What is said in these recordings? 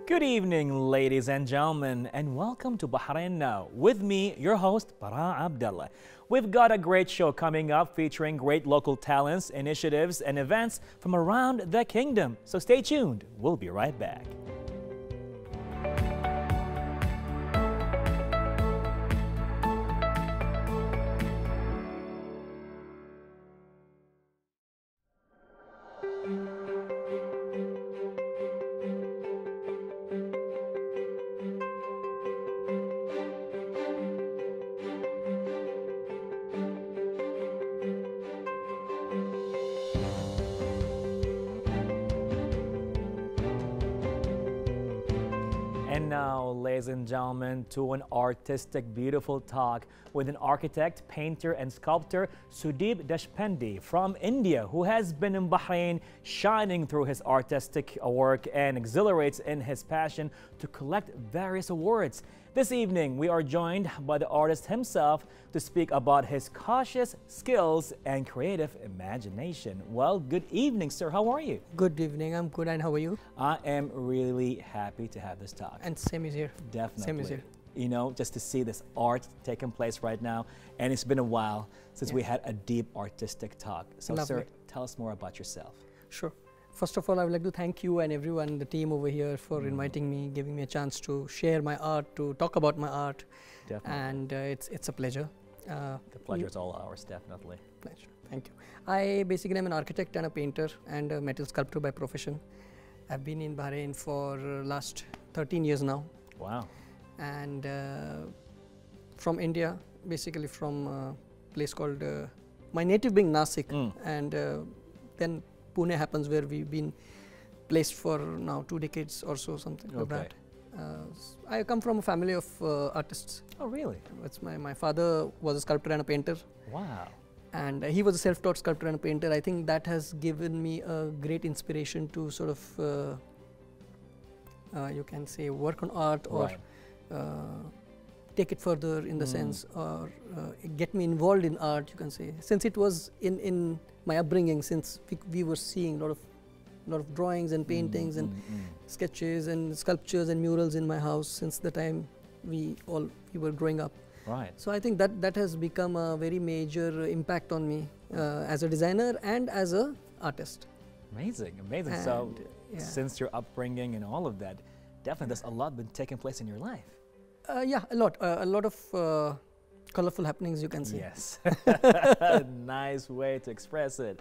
Good evening, ladies and gentlemen, and welcome to Bahrain Now. With me, your host, Bara Abdulla. We've got a great show coming up featuring great local talents, initiatives, and events from around the kingdom. So stay tuned. We'll be right back. And now, ladies and gentlemen, to an artistic, beautiful talk with an architect, painter, and sculptor, Sudeep Deshpande from India, who has been in Bahrain shining through his artistic work and exhilarates in his passion to collect various awards. This evening, we are joined by the artist himself to speak about his cautious skills and creative imagination. Well, good evening, sir. How are you? Good evening. I'm good. And how are you? I am really happy to have this talk. And same is here. Definitely. Same is here. You know, just to see this art taking place right now. And it's been a while since we had a deep artistic talk. So, Lovely. sir, tell us more about yourself. Sure. First of all, I would like to thank you and everyone, the team over here, for inviting me, giving me a chance to share my art, to talk about my art. Definitely. And it's a pleasure. The pleasure is all ours, definitely. Pleasure. Thank you. I basically am an architect and a painter and a metal sculptor by profession. I've been in Bahrain for last 13 years now. Wow. And from India, basically from a place called, my native being Nasik, and then Pune happens, where we've been placed for now 2 decades or so, something like that. I come from a family of artists. Oh, really? It's my father was a sculptor and a painter. Wow. And he was a self-taught sculptor and a painter. I think that has given me a great inspiration to sort of, you can say, work on art or take it further in the sense, or get me involved in art, you can say. Since it was in my upbringing, since we were seeing a lot of drawings and paintings and sketches and sculptures and murals in my house since the time we were growing up. Right. So I think that has become a very major impact on me as a designer and as a artist. Amazing, amazing. And so since your upbringing and all of that, definitely there's a lot been taking place in your life. Yeah, a lot of colorful happenings, you can say. Yes. Nice way to express it.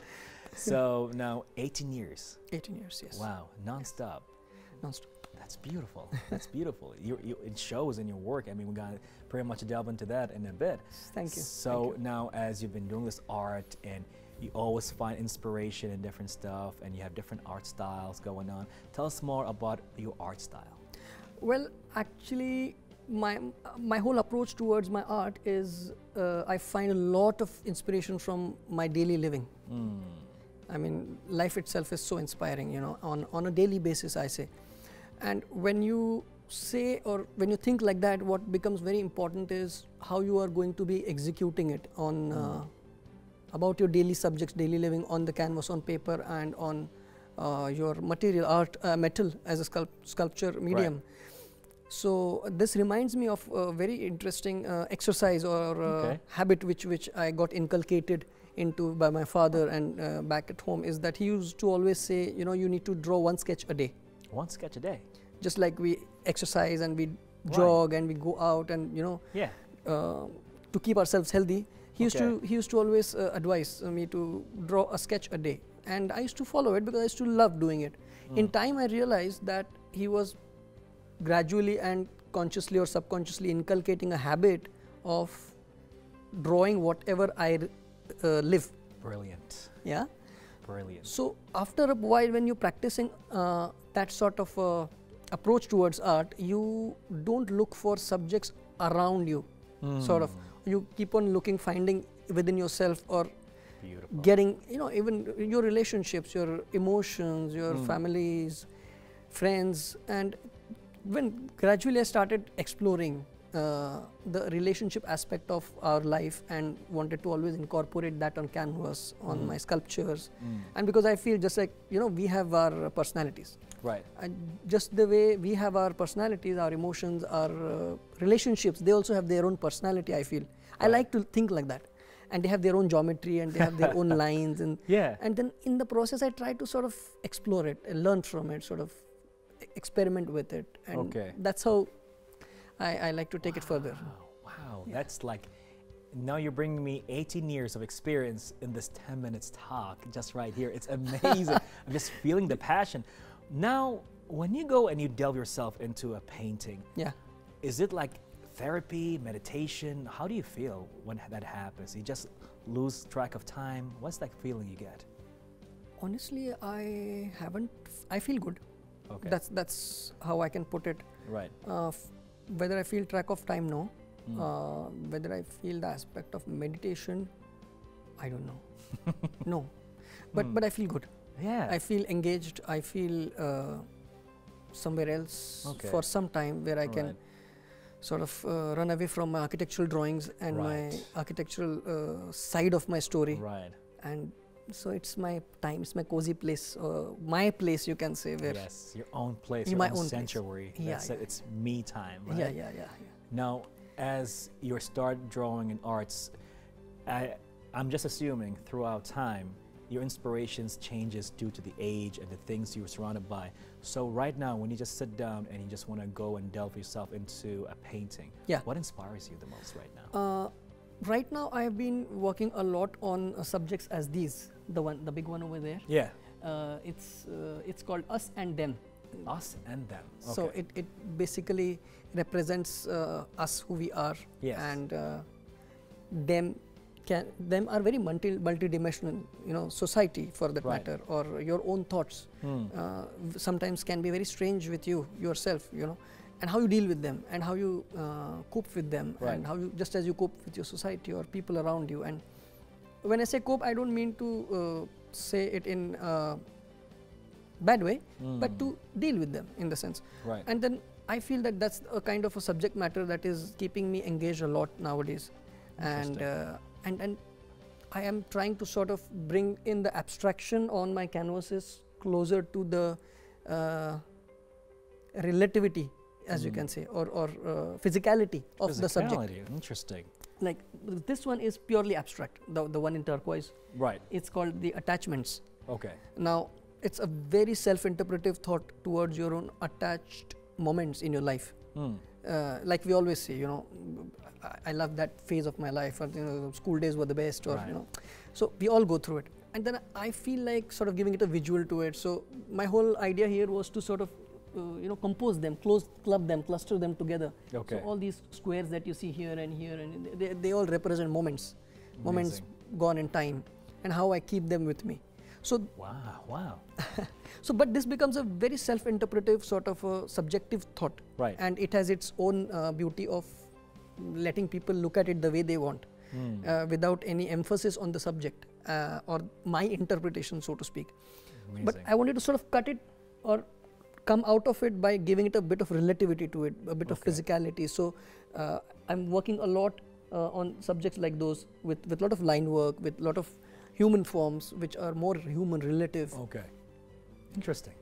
So now 18 years. 18 years, yes. Wow, non-stop. Non-stop. That's beautiful. That's beautiful. It shows in your work. I mean, we're going to pretty much delve into that in a bit. Thank you. So Thank you. now, as you've been doing this art and you always find inspiration in different stuff and you have different art styles going on, tell us more about your art style. Well, actually, my whole approach towards my art is I find a lot of inspiration from my daily living. I mean, life itself is so inspiring, you know, on a daily basis, I say. And when you say or when you think like that, what becomes very important is how you are going to be executing it on about your daily subjects, daily living on the canvas, on paper, and on your material art, metal as a sculpture medium. Right. So this reminds me of a very interesting exercise or habit which I got inculcated into by my father and back at home, is that he used to always say, you know, you need to draw 1 sketch a day. 1 sketch a day? Just like we exercise and we jog and we go out and, you know, to keep ourselves healthy. He used to always advise me to draw a sketch a day. And I used to follow it because I used to love doing it. In time, I realized that he was gradually and consciously or subconsciously inculcating a habit of drawing whatever I live. Brilliant. Yeah. Brilliant. So after a while, when you're practicing that sort of approach towards art, you don't look for subjects around you. Sort of, you keep on looking, finding within yourself, or getting, you know, even your relationships, your emotions, your families, friends. And when gradually I started exploring the relationship aspect of our life and wanted to always incorporate that on canvas, on my sculptures. And because I feel just like, you know, we have our personalities. Right. And just the way we have our personalities, our emotions, our relationships, they also have their own personality, I feel. I like to think like that. And they have their own geometry and they have their own lines. And and then in the process, I try to sort of explore it and learn from it, sort of experiment with it. And that's how I like to take it further. Wow, that's like, now you're bringing me 18 years of experience in this 10 minutes talk just right here. It's amazing. I'm just feeling the passion. Now, when you go and you delve yourself into a painting, is it like therapy, meditation? How do you feel when that happens? You just lose track of time? What's that feeling you get? Honestly, I feel good. Okay. That's how I can put it. Right. Whether I feel track of time, no. Whether I feel the aspect of meditation, I don't know. No. But I feel good. Yeah. I feel engaged. I feel somewhere else for some time where I can sort of run away from my architectural drawings and my architectural side of my story. Right. And so it's my time, it's my cozy place, my place, you can say. Where yes, your own place, your own sanctuary. That's it. It's me time, right? Yeah. Now, as you start drawing in arts, I'm just assuming throughout time, your inspirations changes due to the age and the things you were surrounded by. So right now, when you just sit down and you just want to go and delve yourself into a painting, what inspires you the most right now? Right now, I have been working a lot on subjects as these. The big one over there. Yeah. It's called Us and Them. Us and Them. Okay. So it basically represents us, who we are. Yes. And them are very multi-dimensional, you know, society for that matter, or your own thoughts. Sometimes can be very strange with yourself, you know, and how you deal with them and how you cope with them and how you, just as you cope with your society or people around you. And when I say cope, I don't mean to say it in a bad way, but to deal with them in the sense. Right. And then I feel that that's a kind of a subject matter that is keeping me engaged a lot nowadays. And I am trying to sort of bring in the abstraction on my canvases closer to the relativity, as you can say, or physicality of the subject. Interesting. Like this one is purely abstract, the one in turquoise. Right. It's called the attachments. Okay. Now, it's a very self-interpretive thought towards your own attached moments in your life. Like we always say, you know, I love that phase of my life, or, you know, school days were the best, or you know, so we all go through it. And then I feel like sort of giving it a visual to it. So my whole idea here was to sort of you know, compose them, club them, cluster them together. Okay. So all these squares that you see here and they all represent moments gone in time, and how I keep them with me. So wow. So, but this becomes a very self-interpretive sort of a subjective thought, and it has its own beauty of letting people look at it the way they want, without any emphasis on the subject or my interpretation, so to speak. Amazing. But I wanted to sort of cut it or come out of it by giving it a bit of relativity to it, a bit of physicality. So I'm working a lot on subjects like those with a lot of line work, with a lot of human forms which are more human relative. Okay. Interesting.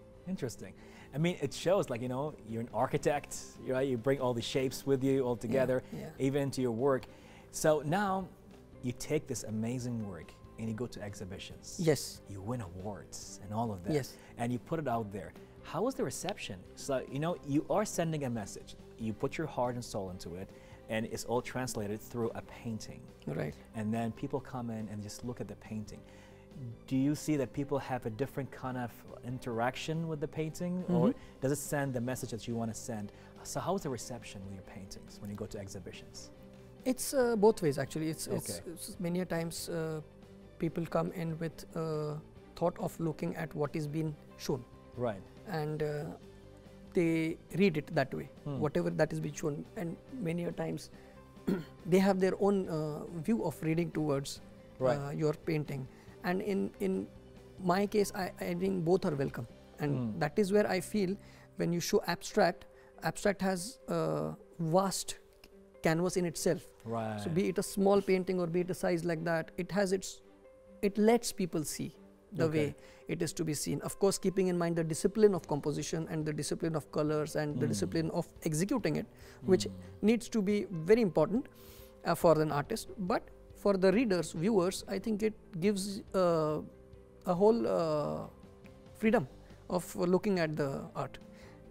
I mean, it shows, like, you know, you're an architect, right? You bring all the shapes with you all together, even into your work. So now you take this amazing work and you go to exhibitions. Yes. You win awards and all of that. Yes. And you put it out there. How was the reception? So, you know, you are sending a message. You put your heart and soul into it, and it's all translated through a painting. Right. And then people come in and just look at the painting. Do you see that people have a different kind of interaction with the painting, or does it send the message that you want to send? So how is the reception with your paintings when you go to exhibitions? It's both ways, actually. It's many a times people come in with thought of looking at what is being shown. Right. And they read it that way, whatever that is being shown. And many a times they have their own view of reading towards your painting. And in my case, I think both are welcome. And that is where I feel when you show abstract has vast canvas in itself. Right. So be it a small painting or be it a size like that, it lets people see the way it is to be seen. Of course, keeping in mind the discipline of composition and the discipline of colors and the discipline of executing it, which needs to be very important for an artist. But for the readers, viewers, I think it gives a whole freedom of looking at the art.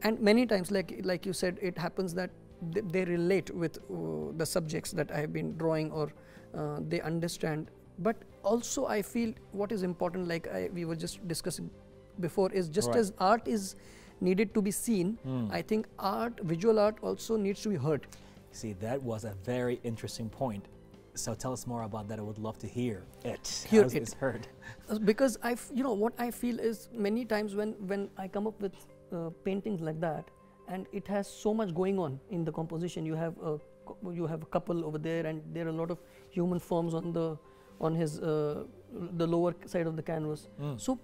And many times, like you said, it happens that they relate with the subjects that I have been drawing, or they understand. But also I feel what is important, like we were just discussing before, is just as art is needed to be seen, I think visual art also needs to be heard. See, that was a very interesting point. So tell us more about that. I would love to hear it. Hear it. It's heard. Because what I feel is many times when I come up with paintings like that, and it has so much going on in the composition. You have a couple over there, and there are a lot of human forms on the lower side of the canvas. So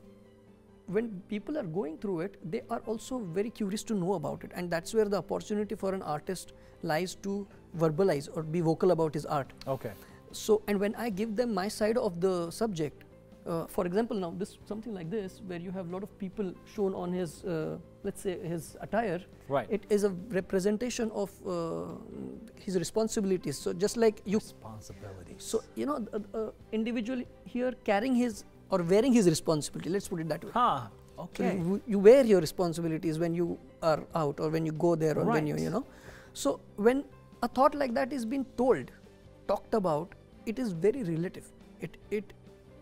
when people are going through it, they are also very curious to know about it, and that's where the opportunity for an artist lies to verbalize or be vocal about his art. Okay. So, and when I give them my side of the subject, for example, now something like this, where you have a lot of people shown on his, let's say, his attire. Right. It is a representation of his responsibilities. So just like you. Responsibilities. So individual here carrying his or wearing his responsibility. Let's put it that way. Okay. So you wear your responsibilities when you are out or when you go there or when you. So when a thought like that is being talked about, it is very relative.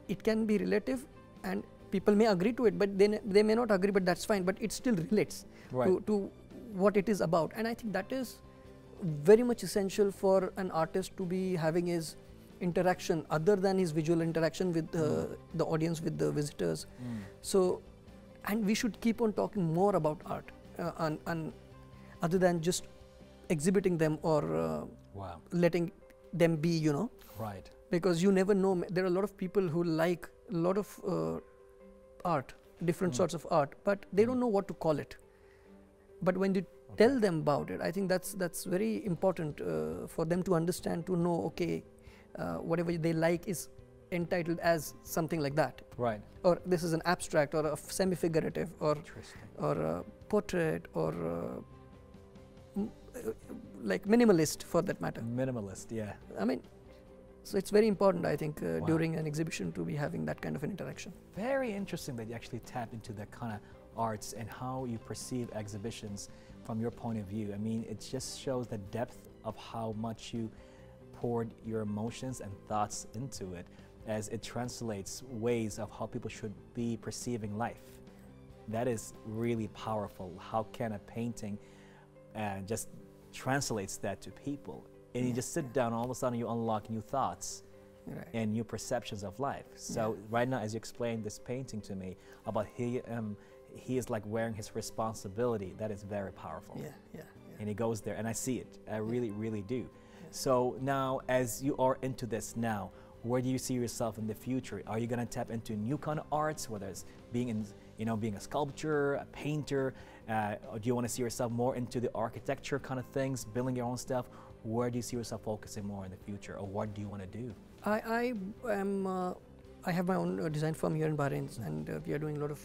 It can be relative, and people may agree to it, but they may not agree, but that's fine. But it still relates to what it is about, and I think that is very much essential for an artist to be having his interaction other than his visual interaction with the audience, with the visitors. So, and we should keep on talking more about art, and other than just exhibiting them or letting them be, Right. Because you never know. There are a lot of people who like a lot of art, different sorts of art, but they don't know what to call it. But when you tell them about it, I think that's very important for them to understand, to know, okay, whatever they like is entitled as something like that. Right. Or this is an abstract or a semi-figurative or a portrait or like minimalist for that matter. Minimalist, yeah. I mean, so it's very important, I think, during an exhibition to be having that kind of an interaction. Very interesting that you actually tap into that kind of arts and how you perceive exhibitions from your point of view. I mean, it just shows the depth of how much you poured your emotions and thoughts into it, as it translates ways of how people should be perceiving life. That is really powerful. How can a painting just translates that to people? And you just sit down, all of a sudden you unlock new thoughts and new perceptions of life. So right now, as you explained this painting to me about he is like wearing his responsibility, that is very powerful. And he goes there, and I see it. I really, really do. So now, as you are into this now, where do you see yourself in the future? Are you going to tap into new kind of arts, whether it's being in, being a sculptor, a painter, or do you want to see yourself more into the architecture kind of things, building your own stuff? Where do you see yourself focusing more in the future, or what do you want to do? I have my own design firm here in Bahrain, and we are doing a lot of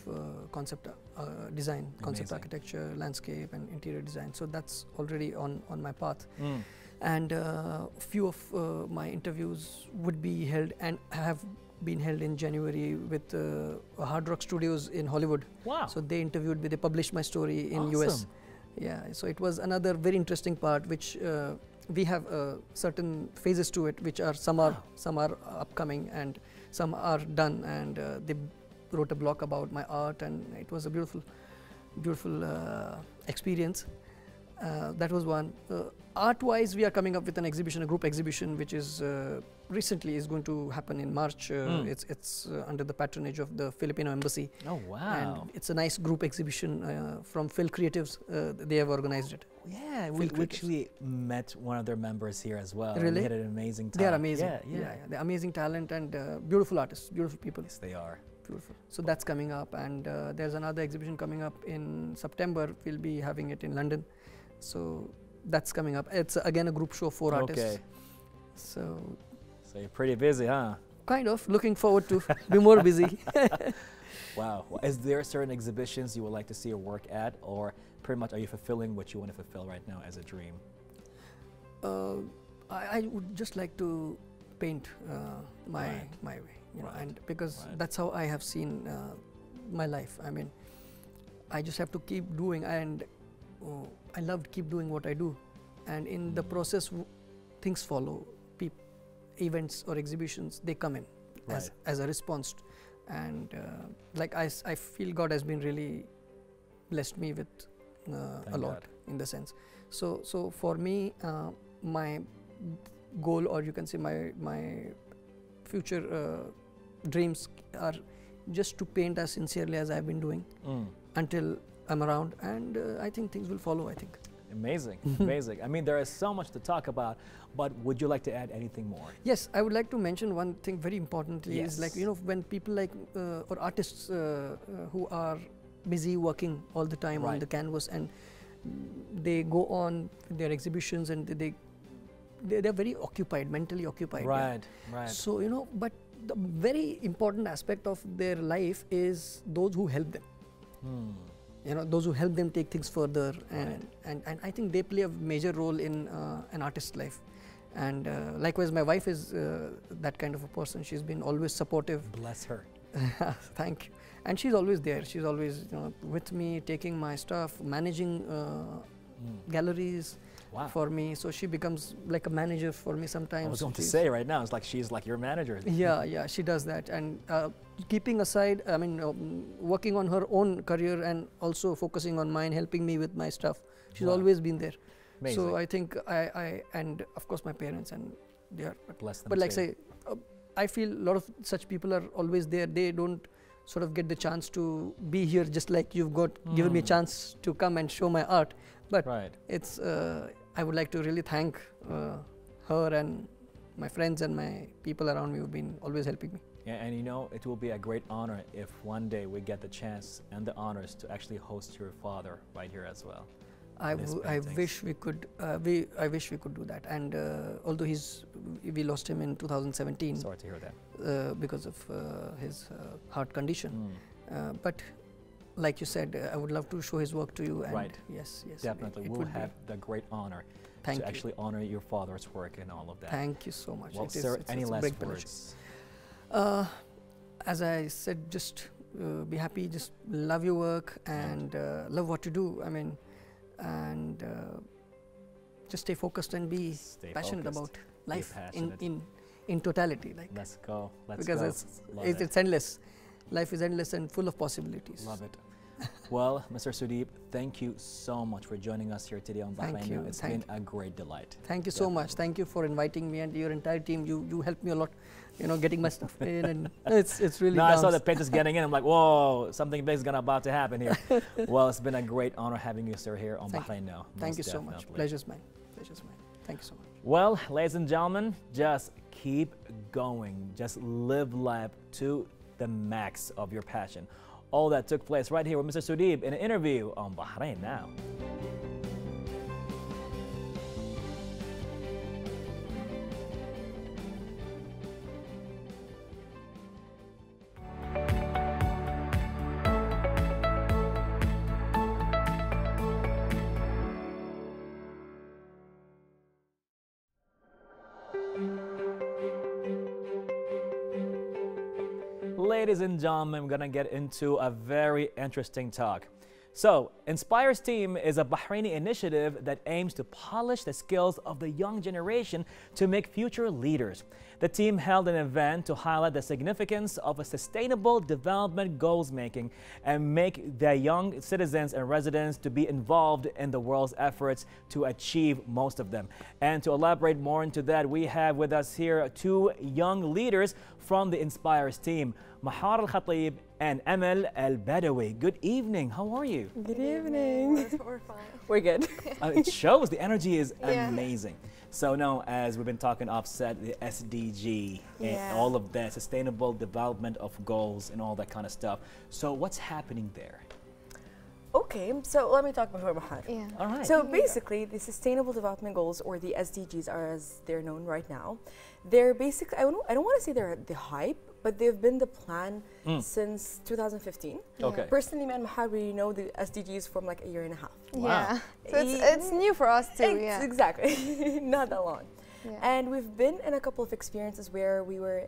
concept design, concept architecture, landscape, and interior design. So that's already on my path. And a few of my interviews would be held and have been held in January with Hard Rock Studios in Hollywood. Wow! So they interviewed me. They published my story in US. Yeah. So it was another very interesting part, which we have certain phases to it, which are some are upcoming and some are done. And they wrote a blog about my art, and it was a beautiful experience. That was one. Art-wise, we are coming up with an exhibition, a group exhibition, which is recently is going to happen in March. It's under the patronage of the Filipino Embassy. Oh wow! And it's a nice group exhibition from Phil Creatives. They have organized it. Yeah, we actually met one of their members here as well. Really? They had an amazing time. They are amazing. Yeah. They're amazing talent and beautiful artists, beautiful people. Yes, they are. Beautiful. So that's coming up, and there's another exhibition coming up in September. We'll be having it in London. So that's coming up. It's again a group show for artists. Okay. So you're pretty busy, huh? kind of looking forward to be more busy. Wow. Well, is there certain exhibitions you would like to see your work at, or pretty much are you fulfilling what you want to fulfill right now as a dream? I would just like to paint my way, you know, and because that's how I have seen my life. I mean, I just have to keep doing, and I love to keep doing what I do, and in the process, things follow. Events or exhibitions, they come in as a response, and like I feel God has been really blessed me with a lot in the sense. So for me, my goal, or you can say my future dreams are just to paint as sincerely as I've been doing until I'm around, and I think things will follow, I think. Amazing, amazing. I mean, there is so much to talk about, but would you like to add anything more? Yes, I would like to mention one thing very importantly is, like, you know, when people like or artists who are busy working all the time on the canvas, and they go on their exhibitions, and they're very occupied, mentally occupied. Right. So, you know, but the very important aspect of their life is those who help them. You know, those who help them take things further, and I think they play a major role in an artist's life. And likewise, my wife is that kind of a person. She's been always supportive. Bless her. Thank you. And she's always there. She's always, you know, with me, taking my stuff, managing galleries for me. So she becomes like a manager for me sometimes. I was going to say right now, it's like she's like your manager. Yeah, she does that. And keeping aside, I mean, working on her own career and also focusing on mine, helping me with my stuff. She's always been there. Amazing. So I think I and of course my parents, and they are. Bless them. But like say, I feel a lot of such people are always there. They don't sort of get the chance to be here, just like you've got given me a chance to come and show my art. But it's I would like to really thank her and my friends and my people around me who've been always helping me. Yeah, and you know, it will be a great honor if one day we get the chance and the honors to actually host your father right here as well. I wish we could. I wish we could do that. And although we lost him in 2017. Sorry to hear that. Because of his heart condition. But like you said, I would love to show his work to you. And yes, definitely. We'll have the great honor to actually honor your father's work and all of that. Thank you so much. Well, sir, any last words? As I said, just be happy. Just love your work and love what you do. I mean. And just stay focused and be passionate about life in totality. Like, let's go. Because it's endless. Life is endless and full of possibilities. Love it. Well, Mr. Sudeep, thank you so much for joining us here today on Bahrain Now. It's been a great delight. Thank you so much. Thank you for inviting me and your entire team. You helped me a lot, you know, getting my stuff in, and it's really. No, I saw the painters getting in. I'm like, whoa, something big is about to happen here. Well, it's been a great honor having you, sir, here on Bahrain Now. Thank you so much. Pleasure's mine. Pleasure's mine. Thank you so much. Well, ladies and gentlemen, just keep going. Just live life to the max of your passion. All that took place right here with Mr. Sudeep in an interview on Bahrain Now. Ladies and gentlemen, we're going to get into a very interesting talk. So, Inspire's team is a Bahraini initiative that aims to polish the skills of the young generation to make future leaders. The team held an event to highlight the significance of a sustainable development goals making and make the young citizens and residents to be involved in the world's efforts to achieve most of them. And to elaborate more into that, we have with us here two young leaders from the Inspire's team, Mahar Al-Khatib and Amal Al-Badawi. Good evening. How are you? Good evening. We're fine. We're good. It shows. The energy is amazing. So now, as we've been talking offset, the SDG and all of that, sustainable development of goals and all that kind of stuff. So what's happening there? Okay, so let me talk before Mahad. Yeah. All right. So basically, the Sustainable Development Goals, or the SDGs, are as they're known right now. They're basically, I don't want to say they're the hype, but they've been the plan since 2015. Okay. Personally, me and Mahad, we know the SDGs from like a year and a half. Wow. Yeah. So it's new for us too. Yeah. Exactly. Not that long. Yeah. And we've been in a couple of experiences where we were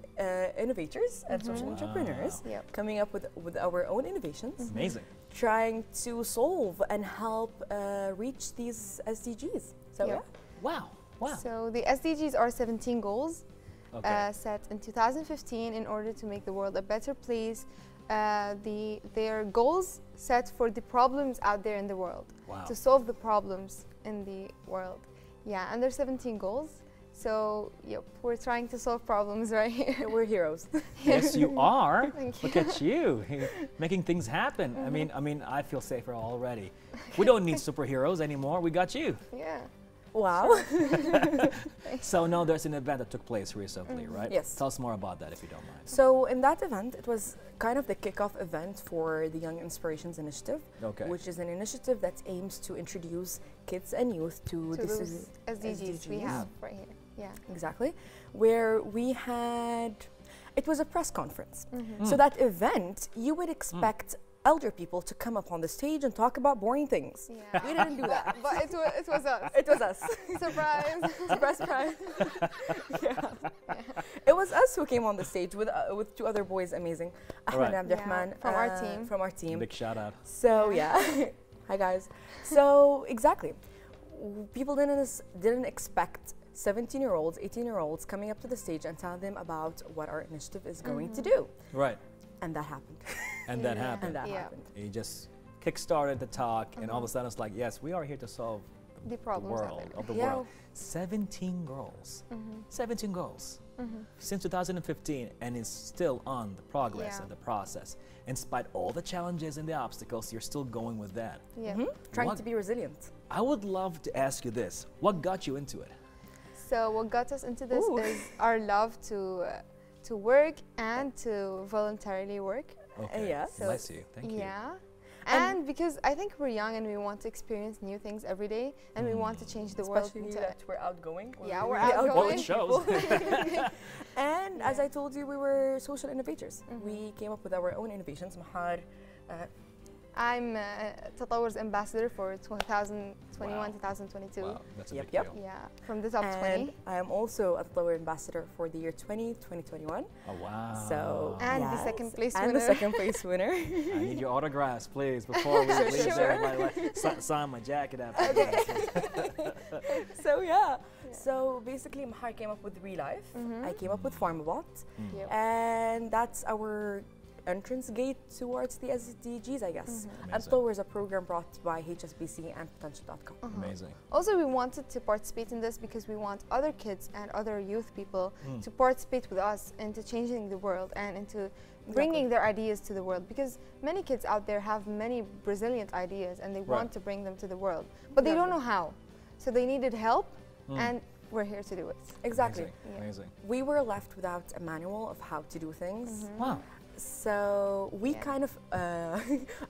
innovators and social entrepreneurs, Yep. coming up with our own innovations, Amazing. trying to solve and help reach these SDGs. So Yeah. yeah. Wow. Wow. So the SDGs are 17 goals Okay. set in 2015 in order to make the world a better place. Their goals set for the problems out there in the world, Wow. to solve the problems in the world. Yeah, and there's 17 goals. So yep, we're trying to solve problems right here. We're heroes. Yes, you are. Thank Look at you, making things happen. I mean, I feel safer already. We don't need superheroes anymore. We got you. Yeah. Wow. So now there's an event that took place recently, right? Yes. Tell us more about that if you don't mind. So in that event, it was kind of the kickoff event for the Young Inspirations Initiative, Okay. which is an initiative that aims to introduce kids and youth to To this those SDGs we have right here. Yeah. Exactly, where we had, it was a press conference. Mm-hmm. So that event, you would expect elder people to come up on the stage and talk about boring things. Yeah. We didn't do that. But it was us. It was us. Surprise. Surprise, surprise. Yeah. It was us who came on the stage with two other boys, amazing. Ahmed Right. and Abdurrahman, Yeah, from our team. From our team. Big shout out. So yeah, hi guys. So exactly, people didn't expect 17-year-olds, 18-year-olds coming up to the stage and tell them about what our initiative is going to do, Right. and that happened. And that Yeah. happened. And that Yeah. happened. You just kick-started the talk, and all of a sudden it's like, yes, we are here to solve The problems out world there. of the Yeah. world. 17 girls. 17 girls. Since 2015, and is still on the progress Yeah. and the process. In spite all the challenges and the obstacles, you're still going with that. Yeah. Trying What- to be resilient. I would love to ask you this. What got you into it? So what got us into this Ooh. is our love to work and to voluntarily work. Okay. yeah. So- Bless you. Thank you. Yeah. And because I think we're young and we want to experience new things every day, and we want to change the world. Especially into that we're outgoing. Yeah, we're really outgoing. Well, it shows. And as I told you, we were social innovators. We came up with our own innovations. Mahar, I'm Tatawur's ambassador for 2021, Wow. 2022. Wow, that's a Yep, big yep. deal. Yeah, from the top and 20. I am also a Flower Ambassador for the year 2021. Oh, wow. So And the yes, second place and winner. the second place winner. I need your autographs, please, before we leave Sure. there. Like, sign my jacket after that. So yeah. So basically, Mahar came up with ReLife. I came up with Farmabot, Yep. and that's our entrance gate towards the SDGs, I guess. And Amazing. Flower is a program brought by HSBC and Potential.com. Amazing. Also, we wanted to participate in this because we want other kids and other youth people to participate with us into changing the world and into bringing their ideas to the world. Because many kids out there have many brilliant ideas and they want to bring them to the world, but they don't know how. So they needed help, and we're here to do it. Exactly. Amazing. Yeah. Amazing. We were left without a manual of how to do things. Wow. So we Yeah. kind of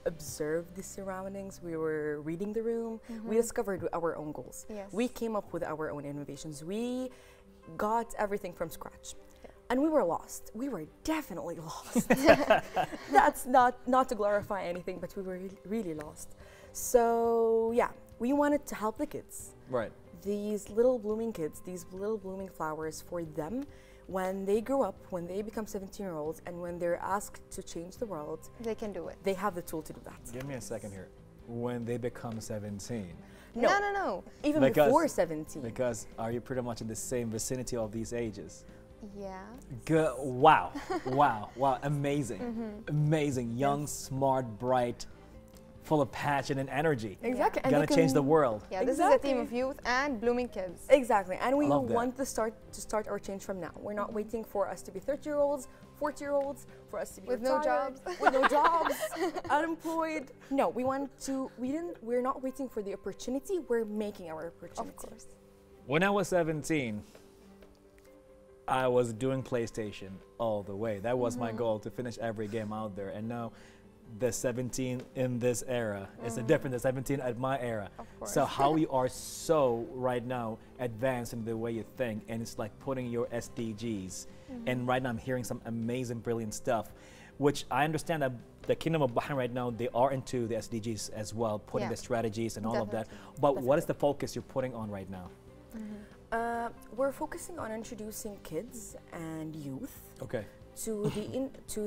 observed the surroundings. We were reading the room. We discovered our own goals. Yes. We came up with our own innovations. We got everything from scratch. Yeah. And we were lost. We were definitely lost. That's not to glorify anything, but we were really lost. So yeah, we wanted to help the kids. Right. These little blooming kids, these little blooming flowers, for them, when they grow up, when they become 17-year-olds, and when they're asked to change the world, They can do it. they have the tool to do that. Give me a second here. When they become 17. No. No. Even Because- before 17. Because are you pretty much in the same vicinity of these ages? Yeah. Good. Wow. Wow. Amazing. Amazing. Young, smart, bright, full of passion and energy. Exactly. And Gonna they change the can- world. Yeah, this Exactly. is a team of youth and blooming kids. Exactly. And we Love that. want to start our change from now. We're not waiting for us to be 30-year-olds, 40-year-olds, for us to be With no retired, jobs. with no jobs, unemployed. No, we're not waiting for the opportunity, we're making our opportunity. Of course. When I was 17, I was doing PlayStation all the way. That was my goal, to finish every game out there. And now the 17 in this era. It's different than 17 at my era. Of course. So how we are so right now advanced in the way you think, and it's like putting your SDGs. And right now I'm hearing some amazing, brilliant stuff, which I understand that the Kingdom of Bahrain right now, they are into the SDGs as well, putting the strategies and all of that. But what is the focus you're putting on right now? We're focusing on introducing kids and youth to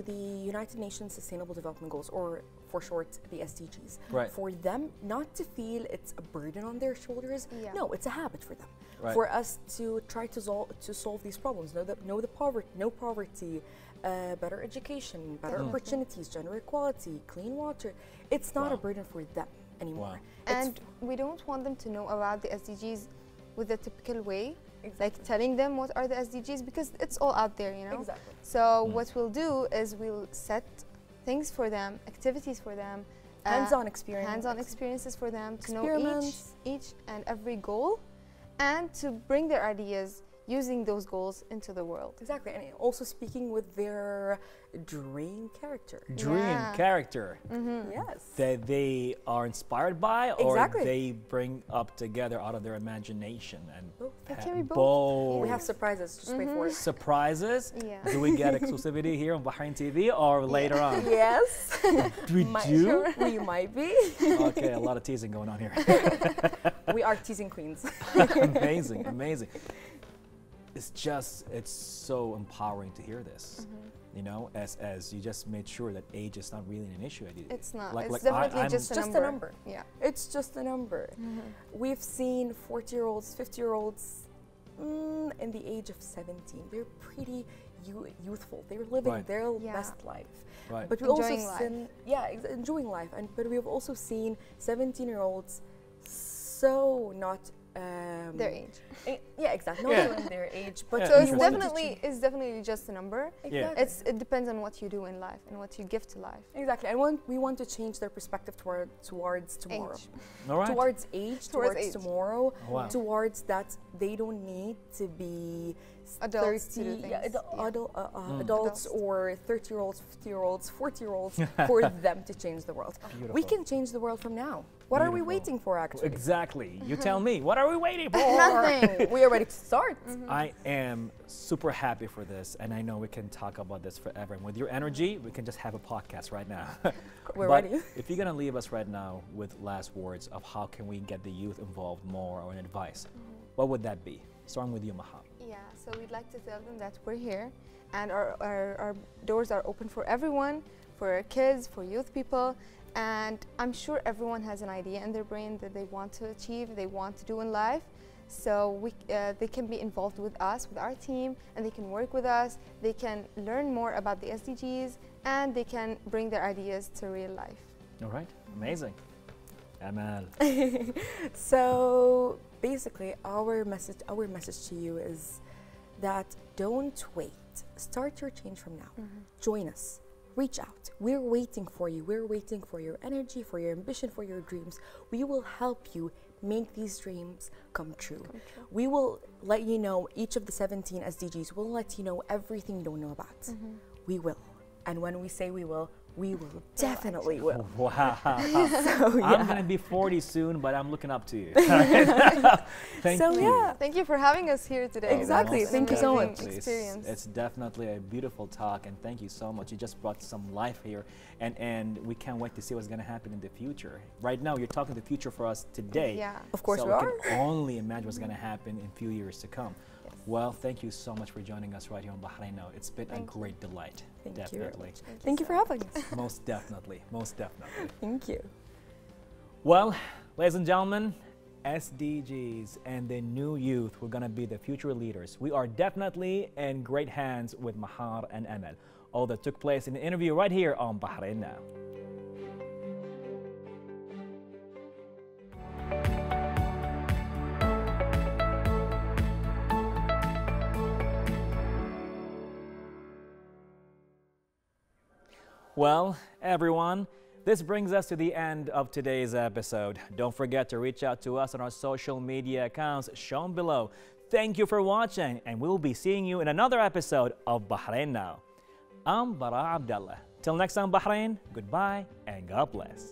the United Nations Sustainable Development Goals, or for short, the SDGs. Right. For them not to feel it's a burden on their shoulders. No, it's a habit for them. Right. For us to try to solve these problems, no poverty, better education, better opportunities, gender equality, clean water. It's not a burden for them anymore. And we don't want them to know about the SDGs with the typical way, like telling them what are the SDGs, because it's all out there, you know. Exactly. So what we'll do is we'll set things for them, activities for them, hands-on experiences for them to know each and every goal, and to bring their ideas using those goals into the world. Exactly, and also speaking with their dream character. Dream character. Yes. That they are inspired by, or they bring up together out of their imagination. And It can be both. both. We have surprises, just wait for it. Surprises? Yeah. Do we get exclusivity here on Bahrain TV or later on? Yes. We do? We might be. Okay, a lot of teasing going on here. We are teasing queens. Amazing, amazing. It's so empowering to hear this. You know, as you just made sure that age is not really an issue. It's not. Like, it's definitely just a number. Yeah. It's just a number. We've seen 40-year-olds, 50-year-olds in the age of 17. They're pretty youthful. They're living their best life. Right. But we Enjoying also seen, enjoying life. But we have also seen 17-year-olds so not their age. Yeah, exactly. Not even their age, but so it's definitely just a number. Exactly. It depends on what you do in life and what you give to life. Exactly. And we want to change their perspective towards tomorrow. Age. All right. Towards age, towards tomorrow, Wow. towards that they don't need to be Adults 30, to do things. adults or 30-year-olds, 50-year-olds, 40-year-olds for them to change the world. Beautiful. We can change the world from now. What are we waiting for, actually? Exactly. You tell me. What are we waiting for? Nothing. We are ready to start. I am super happy for this, and I know we can talk about this forever. And with your energy, we can just have a podcast right now. We're But ready. if you're going to leave us right now with last words of how can we get the youth involved more or an advice, what would that be? Starting with you, Mahal. Yeah, so we'd like to tell them that we're here and our doors are open for everyone, for kids, for youth people, and I'm sure everyone has an idea in their brain that they want to achieve, they want to do in life. So they can be involved with us, with our team, and they can work with us, they can learn more about the SDGs, and they can bring their ideas to real life. All right, amazing. Amal. So basically, our message to you is that don't wait. Start your change from now. Join us. Reach out. We're waiting for you. We're waiting for your energy, for your ambition, for your dreams. We will help you make these dreams come true. We will let you know each of the 17 SDGs. We'll let you know everything you don't know about. We will. And when we say we will definitely will. Wow. So, I'm going to be 40 soon, but I'm looking up to you. Thank you. Yeah. Thank you for having us here today. Exactly. It's Thank you so much. Experience. It's definitely a beautiful talk, and thank you so much. You just brought some life here, and we can't wait to see what's going to happen in the future. Right now, you're talking the future for us today. Yeah. Of course so we are. can only imagine what's going to happen in a few years to come. Well, thank you so much for joining us right here on Bahrain Now. It's been a great delight. Definitely. Thank you for having us. Most definitely. Most definitely. Thank you. Well, ladies and gentlemen, SDGs and the new youth, we're going to be the future leaders. We are definitely in great hands with Mahar and Amal. All that took place in the interview right here on Bahrain Now. Well, everyone, this brings us to the end of today's episode. Don't forget to reach out to us on our social media accounts shown below. Thank you for watching, and we'll be seeing you in another episode of Bahrain Now. I'm Bara Abdulla. Till next time, Bahrain, goodbye and God bless.